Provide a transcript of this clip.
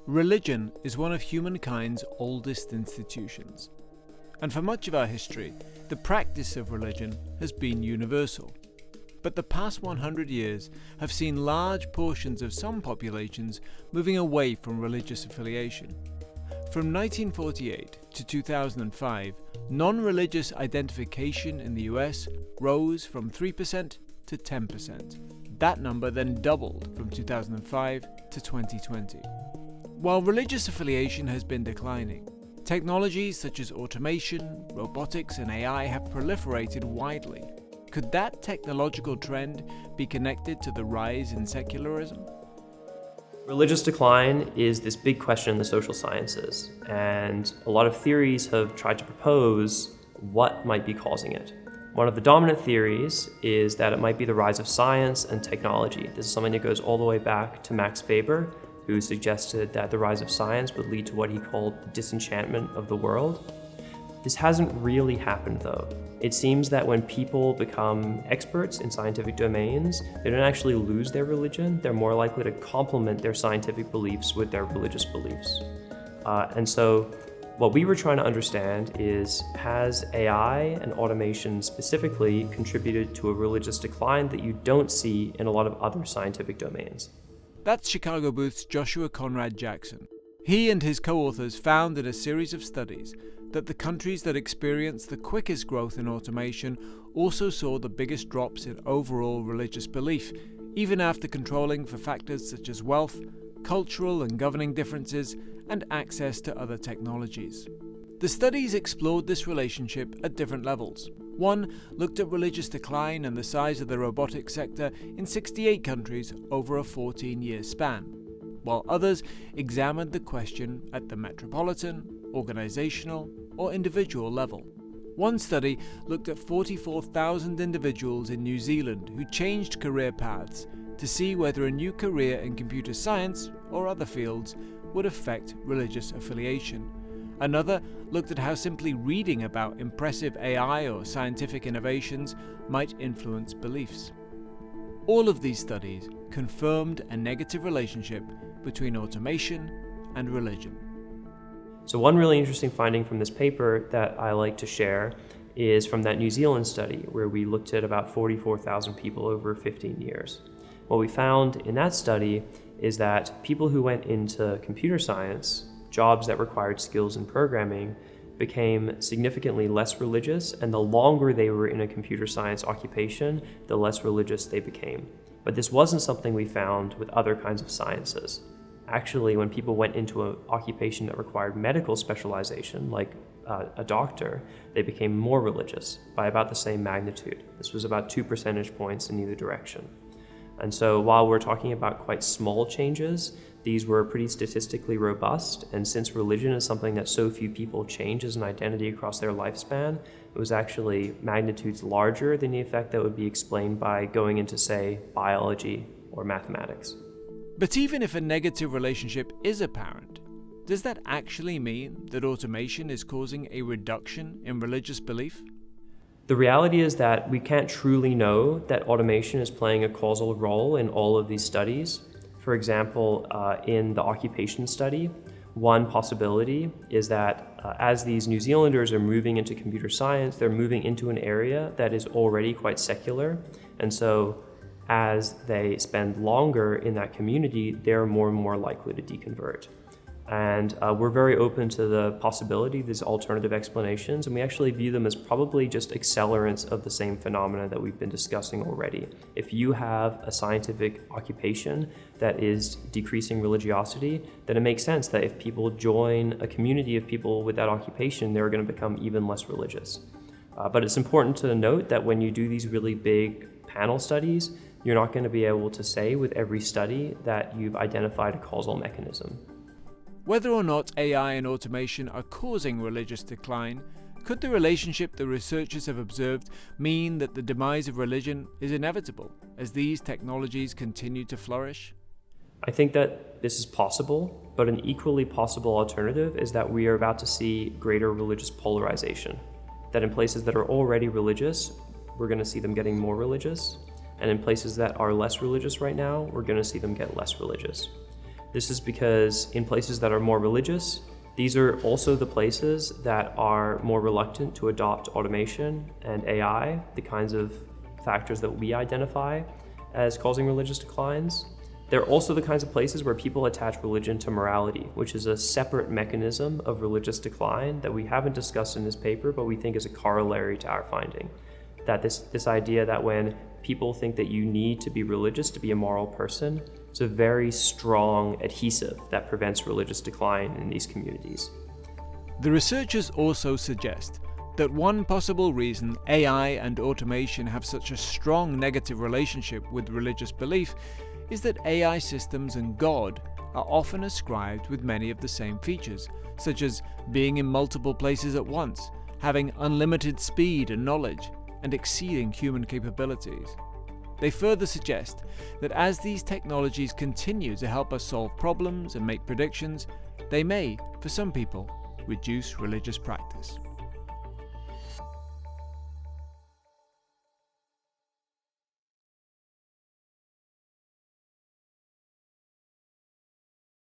Religion is one of humankind's oldest institutions. And for much of our history, the practice of religion has been universal. But the past 100 years have seen large portions of some populations moving away from religious affiliation. From 1948 to 2005, non-religious identification in the US rose from 3% to 10%. That number then doubled from 2005 to 2020. While religious affiliation has been declining, technologies such as automation, robotics, and AI have proliferated widely. Could that technological trend be connected to the rise in secularism? Religious decline is this big question in the social sciences, and a lot of theories have tried to propose what might be causing it. One of the dominant theories is that it might be the rise of science and technology. This is something that goes all the way back to Max Weber, who suggested that the rise of science would lead to what he called the disenchantment of the world. This hasn't really happened though. It seems that when people become experts in scientific domains, they don't actually lose their religion. They're more likely to complement their scientific beliefs with their religious beliefs. And so what we were trying to understand is, has AI and automation specifically contributed to a religious decline that you don't see in a lot of other scientific domains? That's Chicago Booth's Joshua Conrad Jackson. He and his co-authors found in a series of studies that the countries that experienced the quickest growth in automation also saw the biggest drops in overall religious belief, even after controlling for factors such as wealth, cultural and governing differences, and access to other technologies. The studies explored this relationship at different levels. One looked at religious decline and the size of the robotics sector in 68 countries over a 14-year span, while others examined the question at the metropolitan, organizational, or individual level. One study looked at 44,000 individuals in New Zealand who changed career paths to see whether a new career in computer science or other fields would affect religious affiliation. Another looked at how simply reading about impressive AI or scientific innovations might influence beliefs. All of these studies confirmed a negative relationship between automation and religion. So one really interesting finding from this paper that I like to share is from that New Zealand study where we looked at about 44,000 people over 15 years. What we found in that study is that people who went into computer science, jobs that required skills in programming, became significantly less religious, and the longer they were in a computer science occupation, the less religious they became. But this wasn't something we found with other kinds of sciences. Actually, when people went into an occupation that required medical specialization, like a doctor, they became more religious by about the same magnitude. This was about 2 percentage points in either direction. And so while we're talking about quite small changes, these were pretty statistically robust, and since religion is something that so few people change as an identity across their lifespan, it was actually magnitudes larger than the effect that would be explained by going into, say, biology or mathematics. But even if a negative relationship is apparent, does that actually mean that automation is causing a reduction in religious belief? The reality is that we can't truly know that automation is playing a causal role in all of these studies. For example, in the occupation study, one possibility is that as these New Zealanders are moving into computer science, they're moving into an area that is already quite secular. And so as they spend longer in that community, they're more and more likely to deconvert. And we're very open to the possibility of these alternative explanations, and we actually view them as probably just accelerants of the same phenomena that we've been discussing already. If you have a scientific occupation that is decreasing religiosity, then it makes sense that if people join a community of people with that occupation, they're going to become even less religious. But it's important to note that when you do these really big panel studies, you're not going to be able to say with every study that you've identified a causal mechanism. Whether or not AI and automation are causing religious decline, could the relationship the researchers have observed mean that the demise of religion is inevitable as these technologies continue to flourish? I think that this is possible, but an equally possible alternative is that we are about to see greater religious polarization. That in places that are already religious, we're going to see them getting more religious, and in places that are less religious right now, we're going to see them get less religious. This is because in places that are more religious, these are also the places that are more reluctant to adopt automation and AI, the kinds of factors that we identify as causing religious declines. They're also the kinds of places where people attach religion to morality, which is a separate mechanism of religious decline that we haven't discussed in this paper, but we think is a corollary to our finding. That this idea that when people think that you need to be religious to be a moral person, it's a very strong adhesive that prevents religious decline in these communities. The researchers also suggest that one possible reason AI and automation have such a strong negative relationship with religious belief is that AI systems and God are often ascribed with many of the same features, such as being in multiple places at once, having unlimited speed and knowledge, and exceeding human capabilities. They further suggest that as these technologies continue to help us solve problems and make predictions, they may, for some people, reduce religious practice.